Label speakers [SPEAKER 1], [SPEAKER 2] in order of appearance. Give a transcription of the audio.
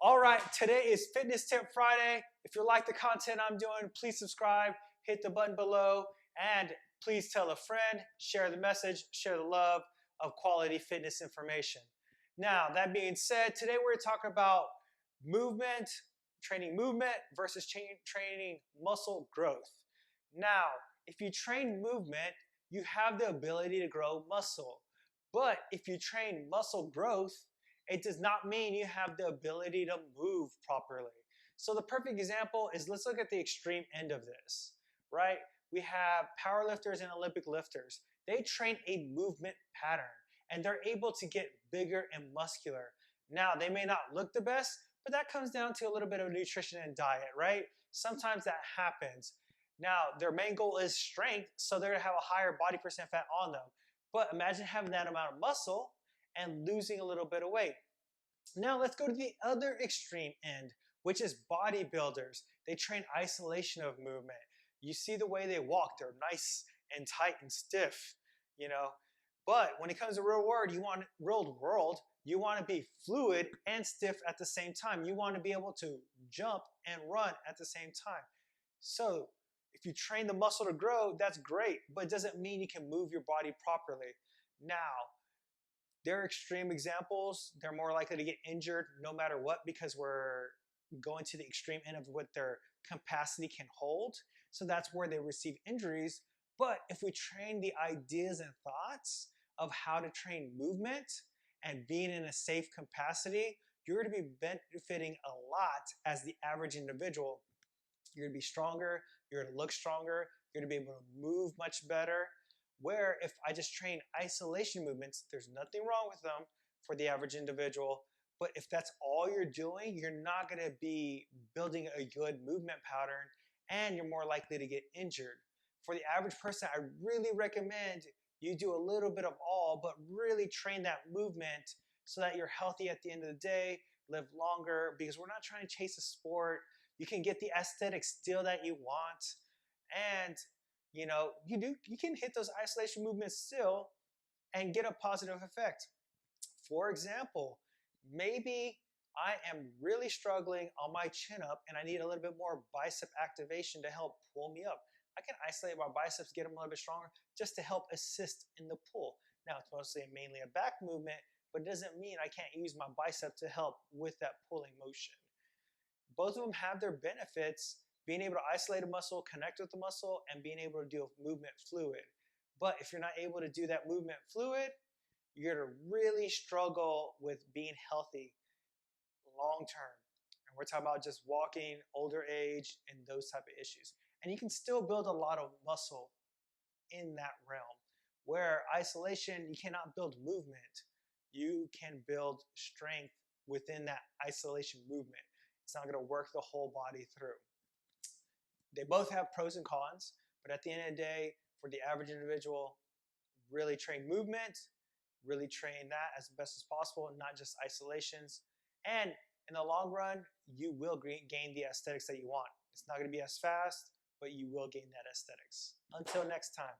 [SPEAKER 1] All right, today is Fitness Tip Friday. If you like the content I'm doing, please subscribe, hit the button below, and please tell a friend, share the message, share the love of quality fitness information. Now, that being said, today we're talking about movement, training movement versus training muscle growth. Now, if you train movement, you have the ability to grow muscle. But if you train muscle growth, it does not mean you have the ability to move properly. So the perfect example is, let's look at the extreme end of this, right? We have powerlifters and Olympic lifters. They train a movement pattern and they're able to get bigger and muscular. Now, they may not look the best, but that comes down to a little bit of nutrition and diet, right? Sometimes that happens. Now, their main goal is strength, so they're gonna have a higher body percent fat on them. But imagine having that amount of muscle and losing a little bit of weight. Now let's go to the other extreme end, which is bodybuilders. They train isolation of movement. You see the way they walk, they're nice and tight and stiff, you know. But when it comes to real world, you want to be fluid and stiff at the same time. You want to be able to jump and run at the same time. So if you train the muscle to grow, that's great, but it doesn't mean you can move your body properly. Now, they're extreme examples. They're more likely to get injured no matter what because we're going to the extreme end of what their capacity can hold. So that's where they receive injuries. But if we train the ideas and thoughts of how to train movement and being in a safe capacity, you're going to be benefiting a lot as the average individual. You're going to be stronger. You're going to look stronger. You're going to be able to move much better. Where if I just train isolation movements, there's nothing wrong with them for the average individual. But if that's all you're doing, you're not going to be building a good movement pattern and you're more likely to get injured. For the average person, I really recommend you do a little bit of all, but really train that movement so that you're healthy at the end of the day, live longer, because we're not trying to chase a sport. You can get the aesthetics still that you want. And you can hit those isolation movements still and get a positive effect. For example, maybe I am really struggling on my chin up and I need a little bit more bicep activation to help pull me up. I can isolate my biceps, get them a little bit stronger just to help assist in the pull. Now, it's mostly mainly a back movement, but it doesn't mean I can't use my bicep to help with that pulling motion. Both of them have their benefits, being able to isolate a muscle, connect with the muscle, and being able to do movement fluid. But if you're not able to do that movement fluid, you're going to really struggle with being healthy long term. And we're talking about just walking, older age, and those type of issues. And you can still build a lot of muscle in that realm. Where isolation, you cannot build movement. You can build strength within that isolation movement. It's not going to work the whole body through. They both have pros and cons, but at the end of the day, for the average individual, really train movement, really train that as best as possible, not just isolations. And in the long run, you will gain the aesthetics that you want. It's not going to be as fast, but you will gain that aesthetics. Until next time.